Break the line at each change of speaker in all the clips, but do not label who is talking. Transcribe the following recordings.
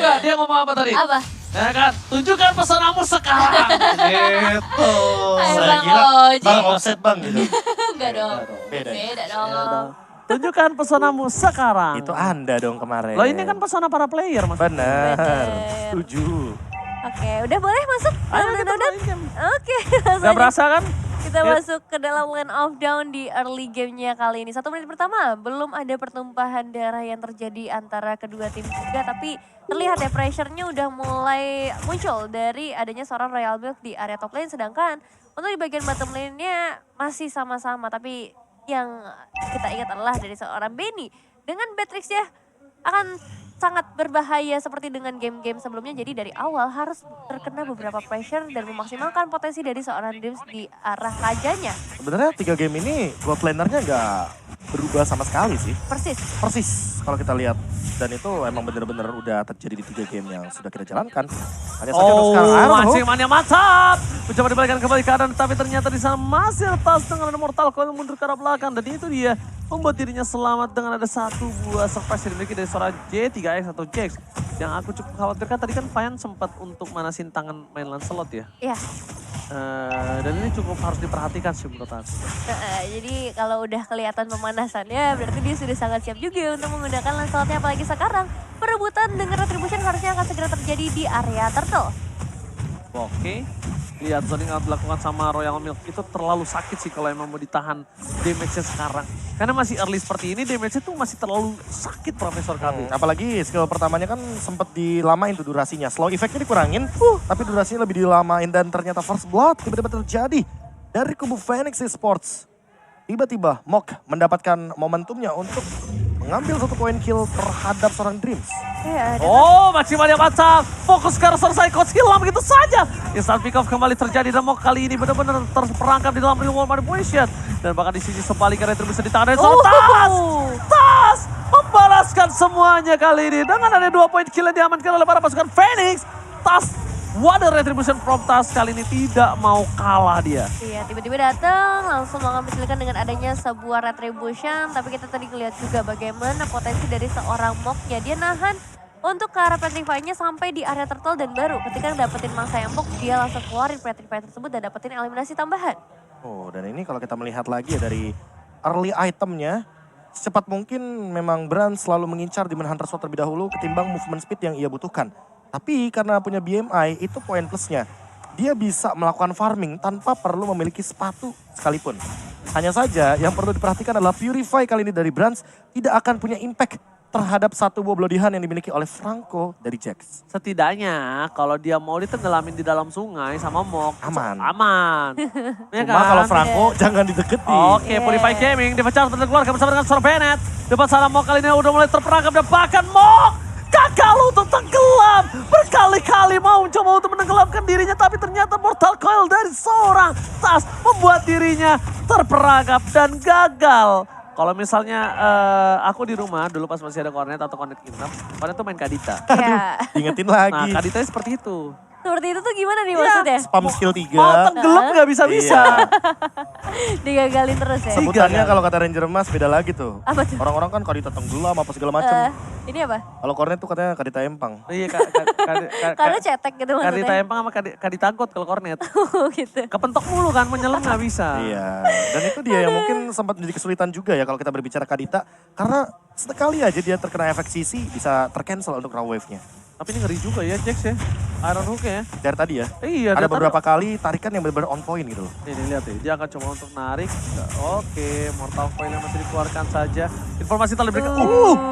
juga, dia ngomong apa tadi?
Apa?
Ya kan, tunjukkan pesanamu sekarang. Gitu.
Ayo
Saya
Bang
kira
Oji.
Bang offset bang gitu.
Enggak dong.
Beda ya?
Beda dong.
Tunjukkan pesanamu sekarang.
Itu Anda dong kemarin.
Loh ini kan pesona para player mas.
Benar.
Bener.
Setuju.
Oke, udah boleh masuk?
Ayo kita
Udah.
main game.
Oke, langsung
Gak
aja.
berasa kan?
Kita
Yuk.
masuk ke dalam Land of Dawn di early gamenya kali ini. 1 menit pertama, belum ada pertumpahan darah yang terjadi antara kedua tim juga. Tapi terlihat ya pressure-nya udah mulai muncul dari adanya seorang Royal Milk di area top lane. Sedangkan untuk di bagian bottom lane-nya masih sama-sama. Tapi yang kita ingat adalah dari seorang Benny. Dengan Beatrix ya akan sangat berbahaya seperti dengan game-game sebelumnya. Jadi dari awal harus terkena beberapa pressure dan memaksimalkan potensi dari seorang Dreams di arah rajanya.
Sebenarnya 3 game ini gold lanernya nggak berubah sama sekali sih.
Persis.
Persis kalau kita lihat. Dan itu emang bener-bener udah terjadi di 3 game yang sudah kita jalankan. Hanya saja untuk sekarang Iron Hook.
Mancing-mannya mantap. Mencoba dibalikan kembali keadaan, tapi ternyata di sana masih letas dengan ada Mortal Coil mundur ke arah belakang. Dan itu dia membuat dirinya selamat dengan ada 1 buah surprise yang dimiliki dari seorang J3X atau Jax. Yang aku cukup khawatirkan tadi kan Payan sempat untuk manasin tangan main Lancelot ya.
Iya.
Dan ini cukup harus diperhatikan sih menurut aku.
Jadi kalau udah kelihatan pemanasannya berarti dia sudah sangat siap juga untuk menggunakan Lancelotnya. Apalagi sekarang perebutan dengan Retribution harusnya akan segera terjadi di area Turtle.
Oke, lihat zoning yang dilakukan sama Royal Milk itu terlalu sakit sih kalau emang mau ditahan damage-nya sekarang. Karena masih early seperti ini damage-nya tuh masih terlalu sakit Profesor KB.
Apalagi skill pertamanya kan sempat dilamain tuh durasinya. Slow effect-nya dikurangin, tapi durasinya lebih dilamain. Dan ternyata first blood tiba-tiba terjadi dari kubu Phoenix Esports. Tiba-tiba Mok mendapatkan momentumnya untuk mengambil 1 poin kill terhadap seorang Dreams.
Ya,
Oh, maksimalnya mantap. Fokus ke arah selesai coach hilang begitu saja. Instant pick off kembali terjadi dan Mok kali ini benar-benar terperangkap di dalam real world manipulation. Dan bahkan di sini sebaliknya Retribution di tangan dari seorang Tas. Tas membalaskan semuanya kali ini. Dengan ada 2 poin kill yang diamankan oleh para pasukan Phoenix. Tas, what a Retribution from Tas kali ini tidak mau kalah dia.
Iya, tiba-tiba datang langsung mengambilkan dengan adanya sebuah Retribution. Tapi kita tadi ngeliat juga bagaimana potensi dari seorang Moknya. Dia nahan untuk ke arah Petrify-nya sampai di area Turtle dan baru ketika dapetin mangsa empuk dia langsung keluarin Petrify tersebut dan dapetin eliminasi tambahan.
Oh, dan ini kalau kita melihat lagi ya dari early itemnya, secepat mungkin memang Brand selalu mengincar Demon Hunter Sword terlebih dahulu ketimbang movement speed yang ia butuhkan. Tapi karena punya BMI, itu poin plusnya. Dia bisa melakukan farming tanpa perlu memiliki sepatu sekalipun. Hanya saja yang perlu diperhatikan adalah Purify kali ini dari Brands tidak akan punya impact terhadap 1 buah Bloodihan yang dimiliki oleh Franco dari Jax.
Setidaknya kalau dia mau ditenggelamin di dalam sungai sama Mok,
Aman.
aman. Ya
Cuma
kan?
kalau Franco jangan dideketi.
Oke, Purify Gaming dipecat dan keluarkan bersama dengan seorang Bennett. Depan sana Mok kali ini udah mulai terperangkap dan bahkan Mok gagal untuk tenggelam. Berkali-kali mau mencoba untuk menenggelamkan dirinya tapi ternyata Mortal Coil dari seorang Tas membuat dirinya terperangkap dan gagal. Kalau misalnya aku di rumah dulu pas masih ada Cornet atau Cornet Kingdom, Cornet tuh main Kadita.
Ya,
Ingetin
Nah,
lagi.
Kaditanya seperti itu.
seperti itu tuh gimana nih maksudnya?
Spam skill 3.
Mau tenggelam nggak bisa-bisa.
Iya.
Digagalin terus ya?
Sebutannya kalau kata Ranger Emas beda lagi tuh.
Apa tuh?
Orang-orang kan Kadita tenggelam apa segala macam.
Ini apa?
Kalau Cornet tuh katanya Kadita Empang.
Iya,
Karena cetek gitu
Kadita
maksudnya.
Empang sama Kadita Angkot kalau Cornet.
Oh gitu.
Kepentok mulu kan, menyelam nggak bisa.
Iya, dan itu dia yang mungkin sempat menjadi kesulitan juga ya kalau kita berbicara Kadita. Karena sekali aja dia terkena efek CC bisa tercancel untuk raw wave-nya.
Tapi ini ngeri juga ya Jax ya, Iron Hook ya.
Dari tadi ya,
Iya,
ada
dari
beberapa kali tarikan yang benar-benar on point gitu loh.
Ini lihat ya, dia akan coba untuk narik. Oke, Mortal Coil yang masih dikeluarkan saja. Informasi telah diberikan.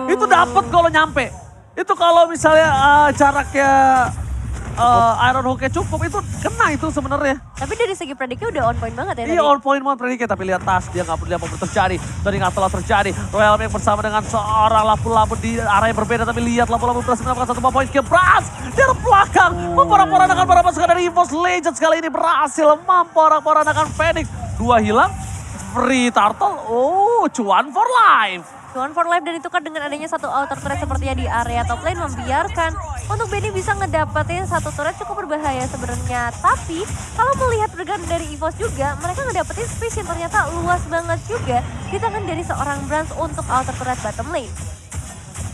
Itu dapat kalau nyampe. Itu kalau misalnya jaraknya Iron Hook-nya cukup, itu kena itu sebenarnya.
Tapi dari segi prediknya udah on point banget ya
Iya
tadi.
on point banget prediknya, tapi lihat Tas, dia nggak peduli apa yang terjadi. Dan ingat telah terjadi, Royal Milk bersama dengan seorang lapu-lapu di area yang berbeda. Tapi lihat lapu-lapu berhasil mendapatkan 1 poin ke Bras. Dari belakang, memporak-porandakan para pasukan dari EVOS Legends kali ini berhasil memporak-porandakan Phoenix. 2 hilang, free turtle, cuan for life.
Cuan for life dan ditukar dengan adanya 1 outer turret sepertinya di area top lane membiarkan untuk Benny bisa ngedapetin 1 turret cukup berbahaya sebenarnya. Tapi kalau melihat pergerakan dari EVOS juga, mereka ngedapetin space yang ternyata luas banget juga di tangan dari seorang Brands untuk outer turret bottom lane.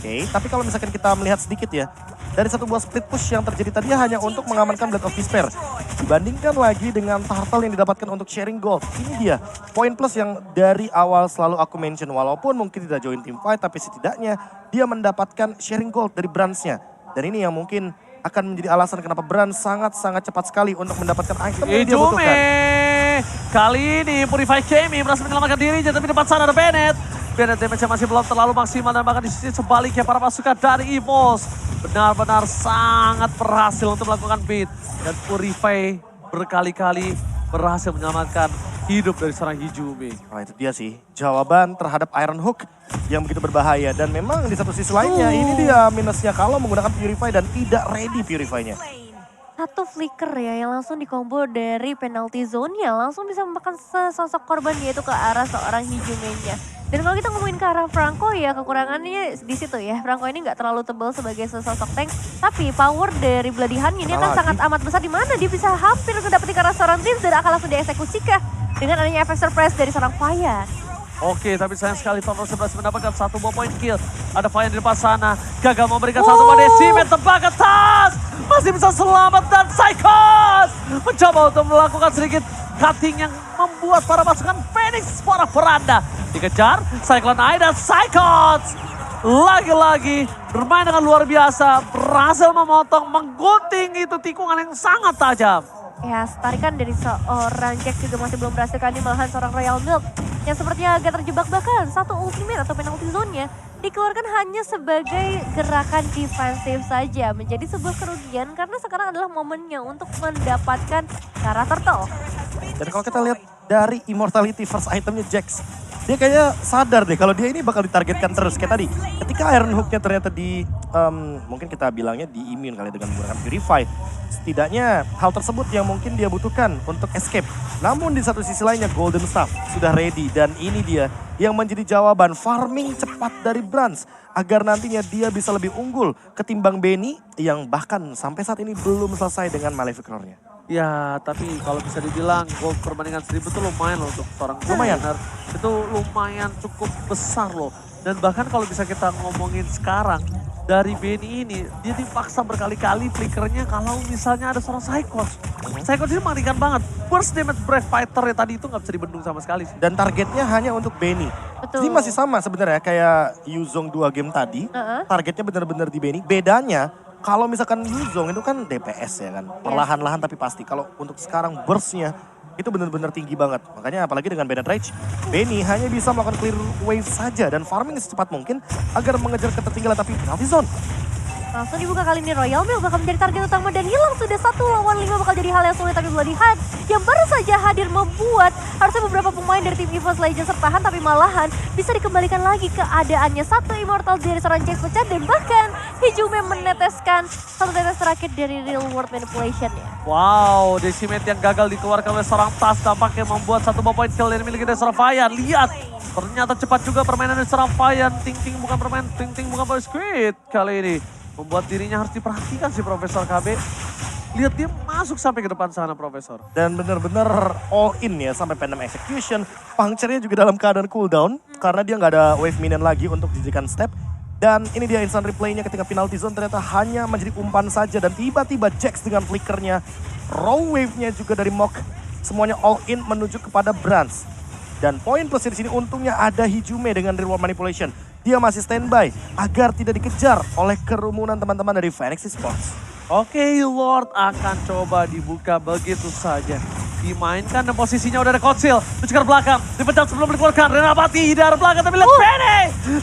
Oke, tapi kalau misalkan kita melihat sedikit ya, dari satu buah split push yang terjadi tadi hanya untuk mengamankan Blade of Despair. Dibandingkan lagi dengan Turtle yang didapatkan untuk sharing gold. Ini dia, poin plus yang dari awal selalu aku mention. Walaupun mungkin tidak join team fight, tapi setidaknya dia mendapatkan sharing gold dari Brands-nya. Dan ini yang mungkin akan menjadi alasan kenapa Brands sangat-sangat cepat sekali untuk mendapatkan item yang dia butuhkan.
Hijume, kali ini Purify Kemi berhasil menyelamatkan dirinya, tapi depan sana ada Bennett. Bennett damage-nya masih belum terlalu maksimal dan bahkan di sisi sebaliknya para pasukan dari EVOS benar-benar sangat berhasil untuk melakukan beat. Dan Purify berkali-kali berhasil menyelamatkan hidup dari seorang Hijume.
Nah itu dia sih, jawaban terhadap Iron Hook yang begitu berbahaya. Dan memang di satu sisi lainnya ini dia minusnya kalau menggunakan Purify dan tidak ready Purify-nya.
Satu flicker ya yang langsung dikombo dari penalty zone-nya. Langsung bisa memakan sesosok korban yaitu ke arah seorang Hijume-nya. Dan kalau kita ngomongin ke arah Franco ya kekurangannya di situ ya. Franco ini nggak terlalu tebal sebagai sesosok tank. Tapi power dari Bloody Hand ini akan sangat amat besar. Di mana dia bisa hampir mendapati ke arah seorang Tins dan akan langsung dieksekusikan. Dengan adanya efek surprise dari seorang Fayan.
Oke, tapi sayang sekali Tonrose berhasil mendapatkan satu buah poin kill. Ada Fayan di depan sana, gagal memberikan satu buah decimet tebak ke tas. Masih bisa selamat dan Psychos mencoba untuk melakukan sedikit cutting yang membuat para pasukan Phoenix para peranda. Dikejar, Cyclone Eye dan Psychos. Lagi-lagi bermain dengan luar biasa, berhasil memotong, menggunting itu tikungan yang sangat tajam.
Ya, tarikan dari seorang Jax juga masih belum berhasil kali malahan seorang Royal Milk yang sepertinya agak terjebak bahkan satu ultimate atau penalty zone-nya dikeluarkan hanya sebagai gerakan defensif saja menjadi sebuah kerugian karena sekarang adalah momennya untuk mendapatkan Kara Turtle.
Dan kalau kita lihat dari Immortality first itemnya Jax, dia kayaknya sadar deh kalau dia ini bakal ditargetkan terus. Kayak tadi, ketika Iron Hook-nya ternyata mungkin kita bilangnya di immune kali dengan menggunakan Purify. Setidaknya hal tersebut yang mungkin dia butuhkan untuk escape. Namun di satu sisi lainnya Golden Staff sudah ready dan ini dia yang menjadi jawaban farming cepat dari Brands. Agar nantinya dia bisa lebih unggul ketimbang Benny yang bahkan sampai saat ini belum selesai dengan Malefic Roar-nya.
Ya, tapi kalau bisa dibilang gold perbandingan 1000 itu lumayan loh untuk seorang
Lumayan.
beginner. Itu lumayan cukup besar loh. Dan bahkan kalau bisa kita ngomongin sekarang, dari Benny ini, dia dipaksa berkali-kali flickernya kalau misalnya ada seorang Psychos. Psychos ini mengerikan banget. Burst damage Brave Fighter ya tadi itu nggak bisa dibendung sama sekali sih.
Dan targetnya hanya untuk Benny.
Betul.
Ini masih sama sebenarnya kayak Yuzong 2 game tadi. Targetnya benar-benar di Benny. Bedanya kalau misalkan Yuzong itu kan DPS ya kan. Perlahan-lahan tapi pasti. Kalau untuk sekarang burstnya itu benar-benar tinggi banget. Makanya apalagi dengan Bennett Rage, Benny hanya bisa melakukan clear wave saja dan farming secepat mungkin agar mengejar ketertinggalan tapi penalty zone.
Langsung dibuka kali ini Royal Milk bakal menjadi target utama dan hilang sudah 1 lawan 5 bakal jadi hal yang sulit tapi Bloody Hand yang baru saja hadir membuat harusnya beberapa pemain dari tim EVOS Legends tertahan tapi malahan bisa dikembalikan lagi keadaannya. Satu Immortal dari seorang Jax pecah dan bahkan Hijume meneteskan satu tetes terakhir dari Real World Manipulation-nya.
Wow, Decimate yang gagal dikeluarkan oleh seorang Tas tampaknya membuat satu buah poin kill yang dimiliki dari seorang Fayan. Lihat, ternyata cepat juga permainan dari seorang Fayan. Ting-ting bukan permainan, ting-ting bukan permainan Squid kali ini. Membuat dirinya harus diperhatikan si Profesor KB. Lihat dia masuk sampai ke depan sana Profesor.
Dan benar-benar all in ya sampai Venom Execution. Puncture-nya juga dalam keadaan cooldown karena dia nggak ada wave minion lagi untuk dijadikan step. Dan ini dia instant replay-nya ketika penalty zone ternyata hanya menjadi umpan saja. Dan tiba-tiba Jax dengan flickernya, raw wave-nya juga dari Mok. Semuanya all in menuju kepada Brands. Dan poin plusnya di sini untungnya ada Hijume dengan Real World Manipulation. Dia masih standby agar tidak dikejar oleh kerumunan teman-teman dari Phoenix Esports.
Oke, Lord akan coba dibuka begitu saja. Dimainkan dan posisinya udah ada Kotsil. Menuju ke belakang, dipecat sebelum dikeluarkan. Renabati dari belakang tapi lihat Benny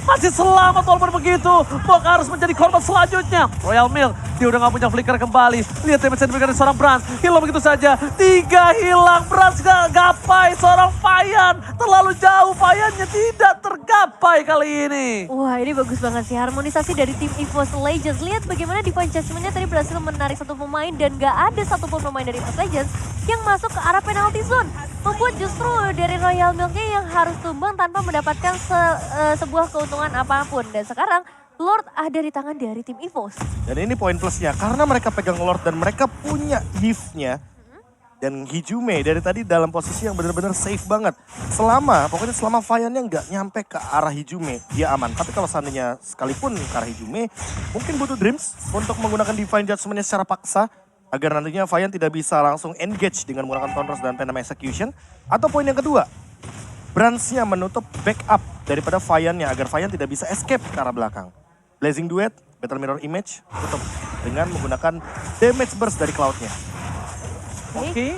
masih selamat walaupun begitu. Mok harus menjadi korban selanjutnya. Royal Milk, dia udah gak punya flicker kembali. Lihat damage yang diberikan dari seorang Brands. Hilang begitu saja. 3 hilang. Brands gak gapai. Seorang Fayan terlalu jauh. Fayannya tidak tergapai kali ini.
Wah, ini bagus banget sih harmonisasi dari tim EVOS Legends. Lihat bagaimana Divine Judgment-nya tadi berhasil menarik satu pemain dan gak ada satupun pemain dari EVOS Legends yang masuk ke arah penalty zone. Membuat justru dari Royal Milk-nya yang harus tumbang tanpa mendapatkan sebuah keuntungan apapun. Dan sekarang Lord ada di tangan dari tim EVOS.
Dan ini poin plusnya karena mereka pegang Lord dan mereka punya gift-nya. Dan Hijume dari tadi dalam posisi yang benar-benar safe banget. Pokoknya selama Fian-nya nggak nyampe ke arah Hijume, dia aman. Tapi kalau seandainya sekalipun ke arah Hijume, mungkin butuh Dreams untuk menggunakan Divine Judgment-nya secara paksa. Agar nantinya Fian tidak bisa langsung engage dengan menggunakan Thunders dan Venom Execution. Atau poin yang kedua, Brans-nya menutup backup daripada Fian-nya agar Fian tidak bisa escape ke arah belakang. Blazing Duet, Battle Mirror Image, tutup dengan menggunakan damage burst dari Cloud-nya.
Oke.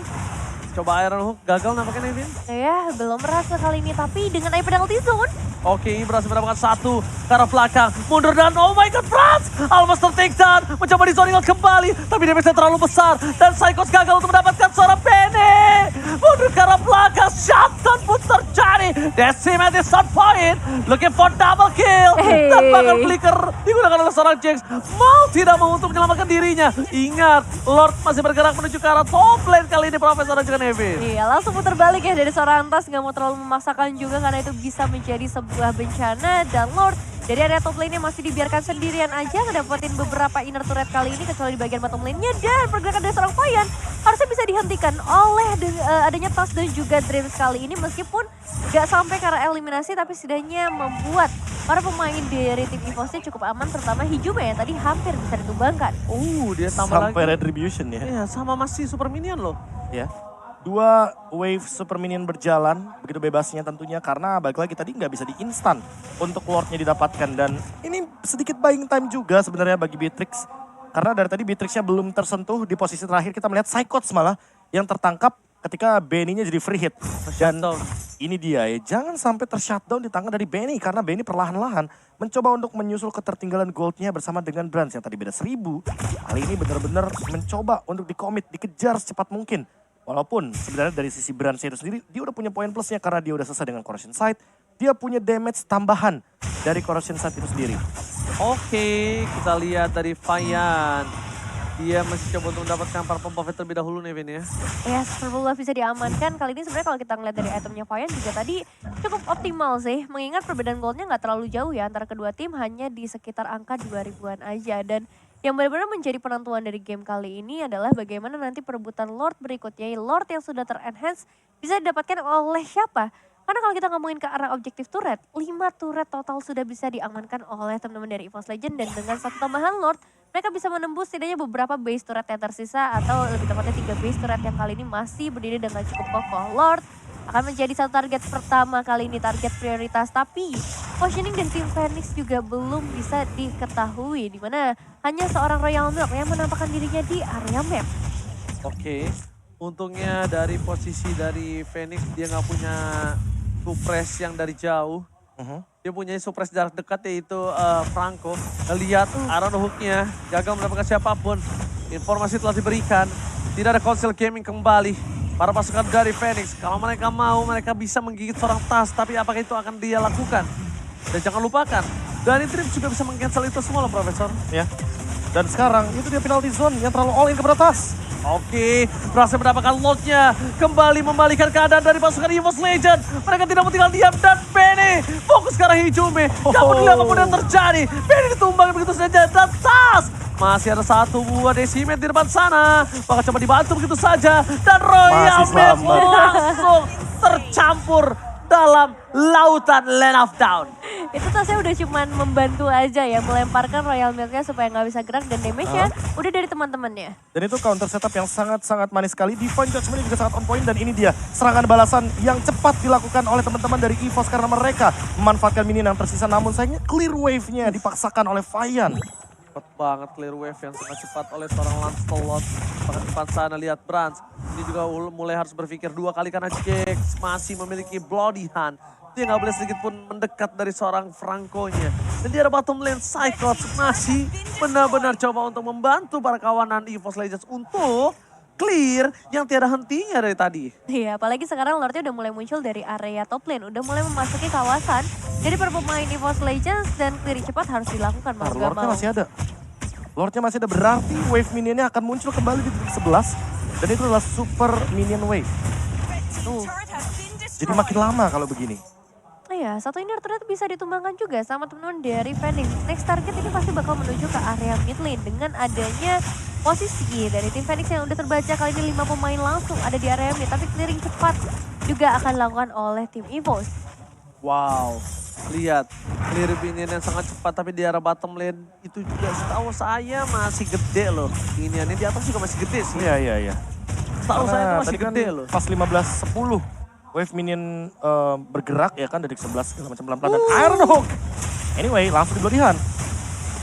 Coba Iron Hook gagal nampaknya Nevin.
Ya, belum berhasil kali ini, tapi dengan Eye Penalty Zone.
Oke, berhasil mendapatkan satu ke arah belakang. Mundur dan oh my god, Franz! Almost take down. Mencoba di zoning out kembali. Tapi damage-nya terlalu besar. Dan Psychos gagal untuk mendapatkan seorang Bene. Mundur ke arah belakang. Shutdown pun terjadi. Decimate is on point. Looking for double kill.
Hey.
Dan bakal flicker digunakan oleh seorang Jax. Mau tidak mau untuk menyelamatkan dirinya. Ingat, Lord masih bergerak menuju ke arah top lane kali ini, Profesor dan juga Nevin.
Iya, langsung putar balik ya dari seorang Antas. Nggak mau terlalu memaksakan juga karena itu bisa menjadi sebuah bencana. Dan Lord dari area top lane-nya masih dibiarkan sendirian aja ngedapetin beberapa inner turret kali ini kecuali di bagian bottom lane-nya. Dan pergerakan dari seorang Fian harusnya bisa dihentikan oleh adanya Tas dan juga Dreams kali ini. Meskipun nggak sampai ke arah eliminasi tapi setidaknya membuat para pemain dari tim EVOS-nya cukup aman. Terutama Hijume yang tadi hampir bisa ditumbangkan.
Dia tambah
Sampai
lagi.
Retribution ya.
Iya, sama masih super minion loh.
Ya. 2 wave super minion berjalan, begitu bebasnya tentunya karena balik lagi tadi nggak bisa di instan untuk Lordnya didapatkan. Dan ini sedikit buying time juga sebenarnya bagi Beatrix. Karena dari tadi Beatrixnya belum tersentuh, di posisi terakhir kita melihat Psychots malah yang tertangkap ketika Benny-nya jadi free hit. Dan ini dia ya, jangan sampai tershutdown di tangan dari Benny karena Benny perlahan-lahan mencoba untuk menyusul ketertinggalan goldnya bersama dengan Brans yang tadi beda 1000. Kali ini benar-benar mencoba untuk dikomit, dikejar secepat mungkin. Walaupun sebenarnya dari sisi Brans itu sendiri, dia udah punya poin plusnya karena dia udah selesai dengan Corrosion Sight. Dia punya damage tambahan dari Corrosion Sight itu sendiri.
Oke, kita lihat dari Fian. Dia masih coba untuk mendapatkan Purple Buff terlebih dahulu Nevin ya.
Ya, Purple Buff bisa diamankan. Kali ini sebenarnya kalau kita ngeliat dari itemnya Fian juga tadi cukup optimal sih. Mengingat perbedaan goldnya nggak terlalu jauh ya antara kedua tim, hanya di sekitar angka 2000-an aja. Dan yang benar-benar menjadi penentuan dari game kali ini adalah bagaimana nanti perebutan Lord berikutnya. Lord yang sudah ter-enhance bisa didapatkan oleh siapa? Karena kalau kita ngomongin ke arah objektif turret, 5 turret total sudah bisa diamankan oleh teman-teman dari EVOS Legend. Dan dengan satu tambahan Lord, mereka bisa menembus setidaknya beberapa base turret yang tersisa. Atau lebih tepatnya 3 base turret yang kali ini masih berdiri dengan cukup kokoh. Lord akan menjadi satu target pertama kali ini, target prioritas. Tapi positioning dari tim Phoenix juga belum bisa diketahui. Dimana hanya seorang Royal Milk yang menampakkan dirinya di area map.
Oke, untungnya dari posisi dari Phoenix dia nggak punya suppress yang dari jauh. Dia punya suppress jarak dekat yaitu Franco. Lihat Iron Hook-nya gagal mendapatkan siapapun. Informasi telah diberikan. Tidak ada konsel gaming kembali. Para pasukan dari Phoenix, kalau mereka mau mereka bisa menggigit seorang Tas. Tapi apakah itu akan dia lakukan? Dan jangan lupakan, dari Dream juga bisa meng-cancel itu semua loh Profesor.
Ya. Dan sekarang itu dia penalty zone yang terlalu all in kepada Tas.
Oke, berhasil mendapatkan Lordnya. Kembali membalikan keadaan dari pasukan EVOS Legend. Mereka tidak mau tinggal diam dan Benny fokus ke arah Hijume. Gak peduli apapun yang terjadi. Benny ditumbang begitu saja dan Tas. Masih ada satu buah Decimate di depan sana. Bakal coba dibantu begitu saja. Dan Royal
Masih
Milk
selamat.
langsung tercampur dalam lautan Land of Down.
Itu Tasnya udah cuman membantu aja ya, melemparkan Royal Milk-nya supaya nggak bisa gerak. Dan damage-nya udah dari teman-temannya.
Dan itu counter setup yang sangat-sangat manis sekali. Divine Judgment juga sangat on point dan ini dia serangan balasan yang cepat dilakukan oleh teman-teman dari EVOS karena mereka memanfaatkan minion yang tersisa. Namun sayangnya clear wave-nya dipaksakan oleh Fian.
Cepat banget clear wave yang sangat cepat oleh seorang Lancelot. Bahkan depan sana lihat Brans. Ini juga mulai harus berpikir 2 kali karena Jax masih memiliki Bloody Hand. Dia nggak boleh sedikit pun mendekat dari seorang Franco-nya. Dan di arah bottom lane Psychots masih benar-benar coba untuk membantu para kawanan EVOS Legends untuk clear yang tiada hentinya dari tadi.
Iya, apalagi sekarang Lordnya udah mulai muncul dari area top lane. Udah mulai memasuki kawasan. Jadi para pemain EVOS Legends dan clear cepat harus dilakukan mau gak
Lordnya
mau.
masih ada. Lordnya masih ada, berarti wave minionnya akan muncul kembali di titik 11. Dan itu adalah super minion wave.
Tuh.
Jadi makin lama kalau begini.
Iya, satu inner turret bisa ditumbangkan juga sama teman-teman dari Phoenix. Next target ini pasti bakal menuju ke area mid lane dengan adanya posisi dari tim Phoenix yang udah terbaca kali ini 5 pemain langsung ada di area mid. Tapi clearing cepat juga akan dilakukan oleh tim EVOS.
Wow, lihat clear minion yang sangat cepat tapi di arah bottom lane itu juga setahu saya masih gede loh. Minionnya di atas juga masih gede sih.
Iya.
Setahu saya itu masih
tadi kan
gede loh.
pas 15-10 wave minion bergerak ya kan dari 11 segala macam pelan-pelan dan Ironhawk. Anyway, langsung diberikan.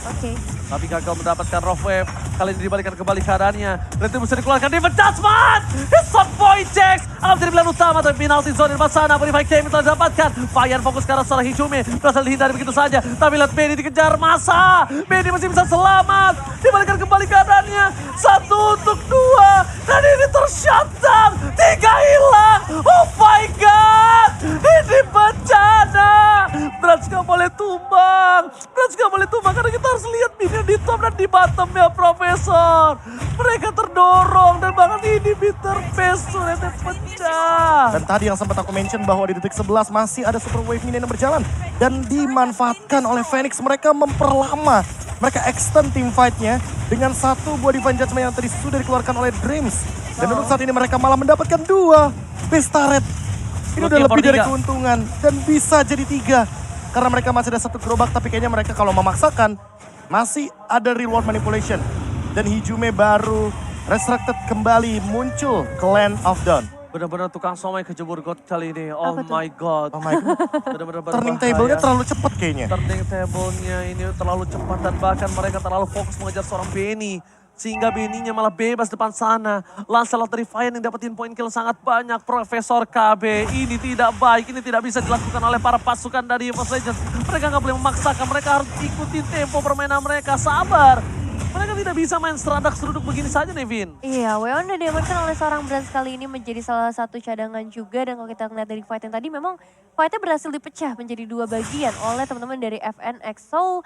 Oke.
Tapi gagal mendapatkan rough wave. Kali ini dibalikan kembali keadaannya. Retribusi dikeluarkan, David Judgment! Hitsot point checks! Akan menjadi pilihan utama, tapi penalty zone di depan sana. Bonify Kemi telah didapatkan. Fayan fokus ke arah seorang Hijume. Berhasil dihindari begitu saja. Tapi lihat Benny dikejar masa. Benny masih bisa selamat. Dibalikan kembali keadaannya. 1 untuk 2. Dan ini tershutdown. 3 hilang. Oh my god! Ini bencana! Brans gak boleh tumbang. Brans gak boleh tumbang karena kita harus lihat minion di top dan di bottom ya Profesor. Mereka terdorong dan bahkan ini bitter pace suratnya pecah.
Dan tadi yang sempat aku mention bahwa di detik 11 masih ada super wave minion yang berjalan. Dan dimanfaatkan oleh Phoenix. Mereka memperlama. Mereka extend team fight-nya dengan 1 buah Divine Judgment yang tadi sudah dikeluarkan oleh Dreams. Dan untuk saat ini mereka malah mendapatkan 2 base turret. Ini udah lebih dari keuntungan dan bisa jadi 3. Karena mereka masih ada 1 gerobak tapi kayaknya mereka kalau memaksakan masih ada reward manipulation. Dan Hijume baru resurrected kembali muncul ke Land of Dawn.
Benar-benar tukang somai kejebur God kali ini. Oh
Apa tuh?
my god.
Oh my god.
Benar-benar
Turning
berbahaya.
table-nya terlalu cepat kayaknya.
Turning table-nya ini terlalu cepat dan bahkan mereka terlalu fokus mengejar seorang Benny. Sehingga Benny-nya malah bebas depan sana. Lancelot dari Defiant yang dapetin poin kill sangat banyak. Profesor KB, ini tidak baik. Ini tidak bisa dilakukan oleh para pasukan dari EVOS Legends. Mereka nggak boleh memaksakan, mereka harus ikutin tempo permainan mereka. Sabar. Mereka tidak bisa main seradak seruduk begini saja, Nevin.
Iya, Weon udah diamankan oleh seorang Brans kali ini menjadi salah satu cadangan juga. Dan kalau kita lihat dari fight yang tadi memang fightnya berhasil dipecah menjadi 2 bagian oleh teman-teman dari FNX. So,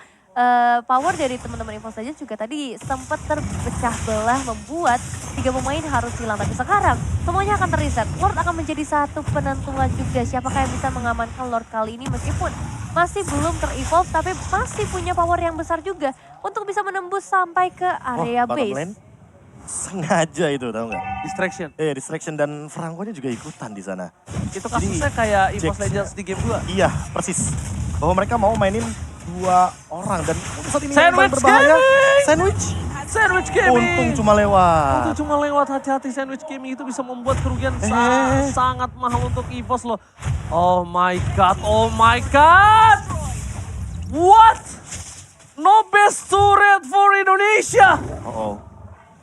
power dari teman-teman EVOS Legends juga tadi sempat terpecah belah membuat 3 pemain harus hilang. Tapi sekarang semuanya akan terreset. Lord akan menjadi satu penentuan juga siapakah yang bisa mengamankan Lord kali ini meskipun masih belum ter-evolve tapi masih punya power yang besar juga untuk bisa menembus sampai ke area
bottom
base.
lane sengaja itu tahu nggak?
Distraction.
Distraction dan Franco-nya juga ikutan di sana.
Itu kasusnya kayak EVOS
Jax-
Legends di game 2.
Iya, persis. Bahwa mereka mau mainin 2 orang dan untuk saat ini yang
Sandwich
paling berbahaya
gaming!
sandwich.
Sandwich Gaming.
Untung cuma lewat.
Untung cuma lewat, hati-hati Sandwich Gaming itu bisa membuat kerugian sangat mahal untuk EVOS loh. Oh my god, oh my god! What? No best turret for Indonesia!
Oh,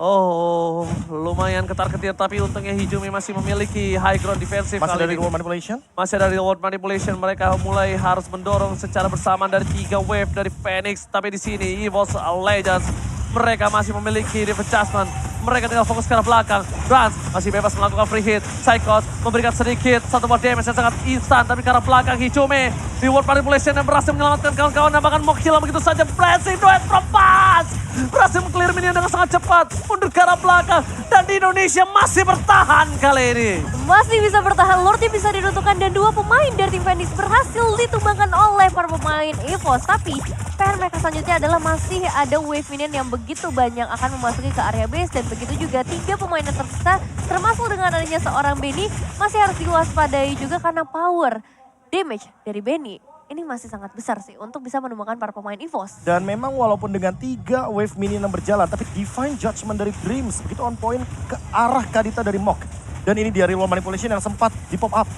Oh, lumayan ketar-ketir tapi untungnya Hijume masih memiliki high ground defensive
masih
kali
dari
ini.
reward manipulation.
Masih ada reward manipulation, mereka mulai harus mendorong secara bersamaan dari 3 wave dari Phoenix. Tapi di sini EVOS Legends, mereka masih memiliki defense adjustment. Mereka tinggal fokus ke arah belakang. Brans masih bebas melakukan free hit. Psychos memberikan sedikit, 1 buah damage yang sangat instan. Tapi ke arah belakang Hijume, reward manipulation yang berhasil menyelamatkan kawan-kawan. Dan bahkan mau kill begitu saja. Blessing duet propas. Berhasil meng-clear minion dengan sangat cepat. Mundur ke arah belakang. Dan di Indonesia masih bertahan kali ini.
Masih bisa bertahan, Lordnya bisa diruntuhkan dan 2 pemain dari tim Phoenix berhasil ditumbangkan oleh para pemain EVOS. Tapi PR mereka selanjutnya adalah masih ada wave minion yang begitu banyak akan memasuki ke area base. Dan begitu juga 3 pemain yang tersisa termasuk dengan adanya seorang Benny masih harus diwaspadai juga karena power damage dari Benny ini masih sangat besar sih untuk bisa menemukan para pemain EVOS.
Dan memang walaupun dengan 3 wave minion yang berjalan, tapi Divine Judgment dari Dreams begitu on point ke arah Kadita dari Mok. Dan ini dia reward manipulation yang sempat di pop up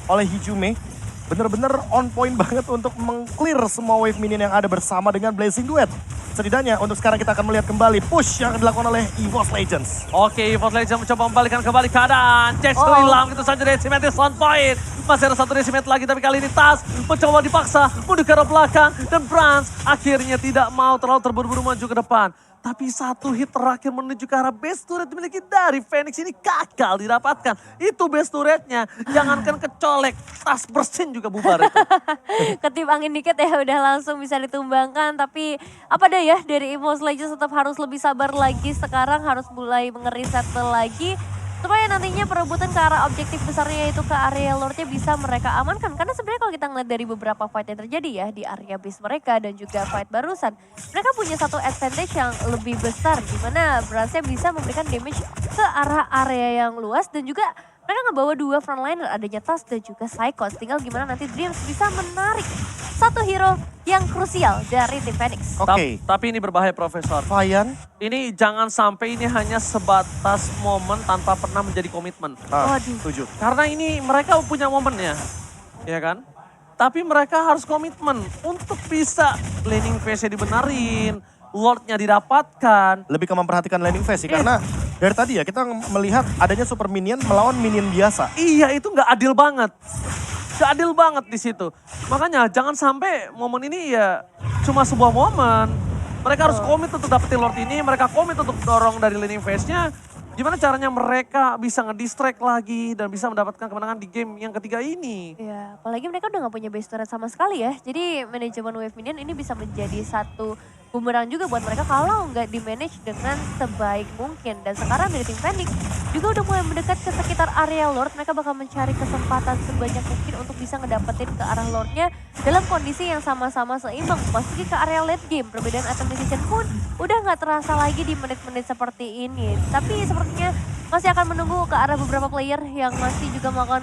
oleh Hijume. Bener-bener on point banget untuk meng-clear semua wave minion yang ada bersama dengan Blazing Duet. Setidaknya untuk sekarang kita akan melihat kembali push yang akan dilakukan oleh EVOS Legends.
Oke, EVOS Legends mencoba membalikan kembali keadaan. Jax hilang gitu saja, Decimet is on point. Masih ada 1 Decimet lagi, tapi kali ini Tas mencoba dipaksa mundur ke arah belakang. Dan Brans akhirnya tidak mau terlalu terburu-buru maju ke depan. Tapi 1 hit terakhir menuju ke arah base turret dimiliki dari Phoenix ini gagal didapatkan. Itu base turretnya, jangankan kecolek, Tas bersin juga bubar itu.
Ketip angin dikit ya udah langsung bisa ditumbangkan. Tapi apa daya dari EVOS Legends tetap harus lebih sabar lagi. Sekarang harus mulai mengeriset lagi. supaya nantinya perebutan ke arah objektif besarnya itu ke area Lordnya bisa mereka amankan. Karena sebenarnya kalau kita ngeliat dari beberapa fight yang terjadi ya di area base mereka dan juga fight barusan, mereka punya satu advantage yang lebih besar di mana Bransnya bisa memberikan damage ke arah area yang luas dan juga mereka ngebawa dua frontliner, adanya Tas dan juga Psychos. Tinggal gimana nanti Dreams bisa menarik satu hero yang krusial dari tim Phoenix.
Oke,
Tapi ini berbahaya Profesor.
Fayan.
Ini jangan sampai ini hanya sebatas momen tanpa pernah menjadi komitmen.
Waduh.
Setuju.
Karena ini mereka punya momennya, ya kan? Tapi mereka harus komitmen untuk bisa laning phase-nya dibenerin, Lord-nya didapatkan.
Lebih ke memperhatikan landing phase sih, karena dari tadi ya kita melihat adanya super minion melawan minion biasa.
Iya, itu nggak adil banget. Nggak adil banget di situ. Makanya jangan sampai momen ini ya cuma sebuah momen. Mereka harus komit untuk dapetin Lord ini, mereka komit untuk dorong dari laning phase-nya. Gimana caranya mereka bisa ngedistract lagi dan bisa mendapatkan kemenangan di game yang ketiga ini.
Ya, apalagi mereka udah gak punya base turret sama sekali ya. Jadi manajemen wave minion ini bisa menjadi satu bumerang juga buat mereka kalau nggak di-manage dengan sebaik mungkin. Dan sekarang dari tim Phoenix juga udah mulai mendekat ke sekitar area Lord. Mereka bakal mencari kesempatan sebanyak mungkin untuk bisa ngedapetin ke arah Lordnya dalam kondisi yang sama-sama seimbang. Masuki ke area late game, perbedaan item decision pun udah nggak terasa lagi di menit-menit seperti ini. Tapi sepertinya masih akan menunggu ke arah beberapa player yang masih juga melakukan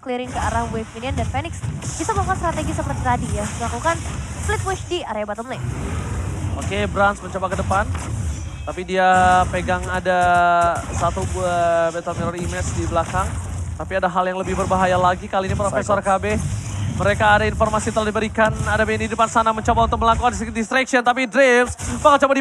clearing ke arah wave minion, dan Phoenix bisa melakukan strategi seperti tadi ya, melakukan split push di area bottom lane.
Oke, Brans mencoba ke depan. Tapi dia pegang ada satu buah Battle Mirror Image di belakang. Tapi ada hal yang lebih berbahaya lagi kali ini Profesor KB. Mereka ada informasi telah diberikan, ada Benny di depan sana mencoba untuk melakukan distraction, tapi Dreams bakal coba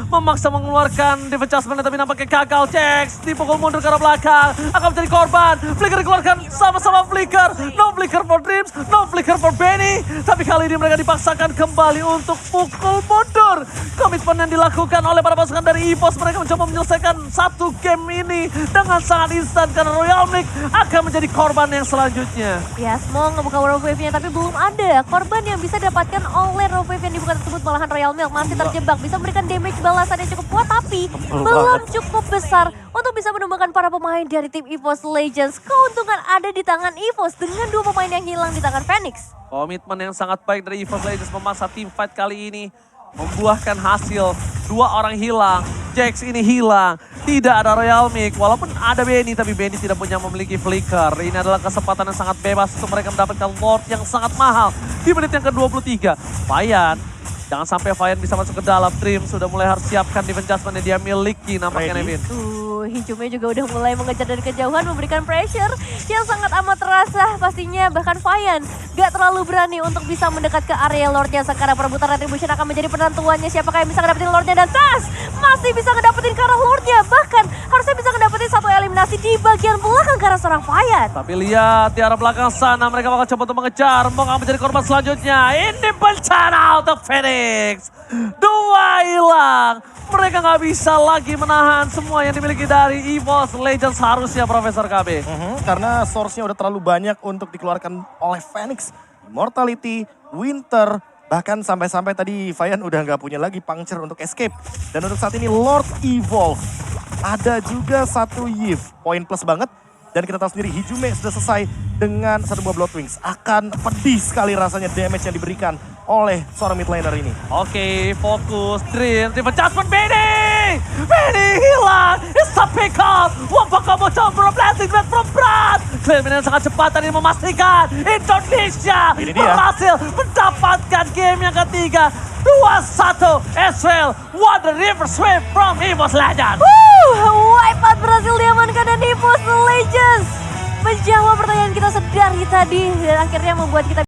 memaksa mengeluarkan defense adjustment, tapi nampaknya gagal. Jax dipukul mundur ke arah belakang, akan menjadi korban. Flicker dikeluarkan sama-sama Flicker, no Flicker for Dreams, no Flicker for Benny. Tapi kali ini mereka dipaksakan kembali untuk pukul mundur. Komitmen yang dilakukan oleh para pasukan dari EVOS, mereka mencoba menyelesaikan satu game ini dengan sangat instan karena Royal Mix akan menjadi korban yang selanjutnya.
Ya, Smong ngebuka Rogue Wave-nya tapi belum ada korban yang bisa dapatkan oleh Rogue Wave yang dibuka tersebut. Malahan Royal Milk masih terjebak, bisa memberikan damage balasan yang cukup kuat tapi belum cukup besar untuk bisa menumbangkan para pemain dari tim EVOS Legends. Keuntungan ada di tangan EVOS dengan dua pemain yang hilang di tangan Phoenix.
Komitmen yang sangat baik dari EVOS Legends memaksa tim fight kali ini membuahkan hasil. Dua orang hilang, Jax ini hilang, tidak ada Royal Mix. Walaupun ada Benny, tapi Benny tidak punya memiliki Flicker. Ini adalah kesempatan yang sangat bebas untuk mereka mendapatkan Lord yang sangat mahal di menit yang ke-23. Fayan, jangan sampai Fayan bisa masuk ke dalam. Dream sudah mulai harus siapkan defense adjustment yang dia miliki nampaknya Nevin.
Hijume juga udah mulai mengejar dari kejauhan, memberikan pressure yang sangat amat terasa pastinya. Bahkan Fayan gak terlalu berani untuk bisa mendekat ke area Lordnya. Sekarang perebutan Retribution akan menjadi penentuannya siapakah yang bisa ngedapetin Lordnya, dan Tas masih bisa ngedapetin ke arah Lordnya. Bahkan harusnya bisa ngedapetin satu eliminasi di bagian belakang ke arah seorang Fayan.
Tapi lihat di arah belakang sana mereka bakal coba untuk mengejar. Mau akan menjadi korban selanjutnya. Ini bencana untuk Phoenix. Dua hilang. Mereka nggak bisa lagi menahan semua yang dimiliki dari EVOS Legends harusnya Profesor KB.
Karena source-nya udah terlalu banyak untuk dikeluarkan oleh Phoenix. Immortality, Winter, bahkan sampai-sampai tadi Fayan udah nggak punya lagi puncture untuk escape. Dan untuk saat ini Lord Evolve. Ada juga satu Yves, poin plus banget. Dan kita tahu sendiri Hijume sudah selesai dengan satu buah Blood Wings. Akan pedih sekali rasanya damage yang diberikan oleh seorang mid laner ini.
Oke, fokus, Dream, adjustment, Benny! Benny hilang! It's a pick up! Wapakah mau coba blasting back from Brad! Clearman yang sangat cepat tadi memastikan Indonesia berhasil mendapatkan game yang ketiga. 2-1 Ezreal, what the river sweep from EVOS Legends!
Wipeout berhasil diamankan dan EVOS Legends menjawab pertanyaan kita sedari tadi dan akhirnya membuat kita